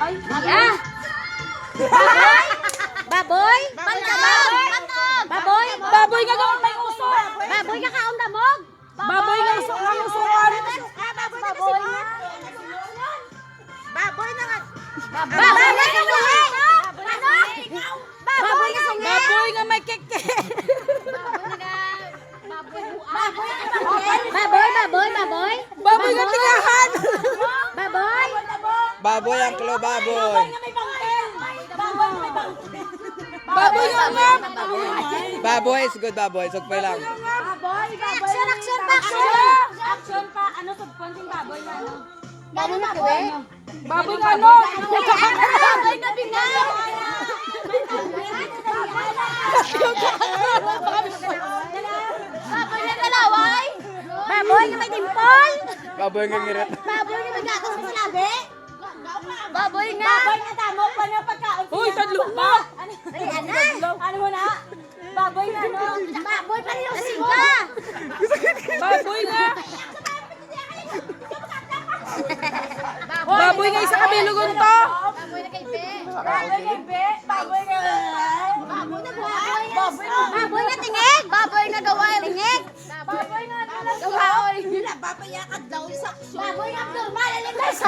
Yeah. Baboy? Baboy? Baboy? Baboy nga doon may uso. Baboy ka kaon damog? Baboy nga uso ang usuan. Baboy nga. Baboy na nga. Baboy nga sungi. Baboy nga sungi. Baboy nga may keke. Baboy. Baboy nga tingahan. Baboy. Baboy ang klo, baboy. Baboy nga nga. Baboy is good, baboy. Sugpay lang. Action pa. Action pa. Ano sa konting baboy nga ano? Baboy na kuwe. Baboy nga ano? Baboy na bingaw. Baboy na kalaway. Baboy na may dimpol. Baboy nga ngirit. Baboy na may gatas sa labi. Baboy nga. Baboy nga tamo pa na pagkaon. Uy, tadlo pa. Dali ana. Ano mo na? Baboy nga ano? Baboy pa rin yung singka. Baboy nga. Baboy nga isa kabilugon to. Baboy na kay Be. Baboy nga be. Baboy nga. Baboy na buhay. Baboy na tingig. Baboy na gaway. Tingig. Baboy nga Gawaoy. Baboy yakad daw sa Baboy na abnormal. Alindas.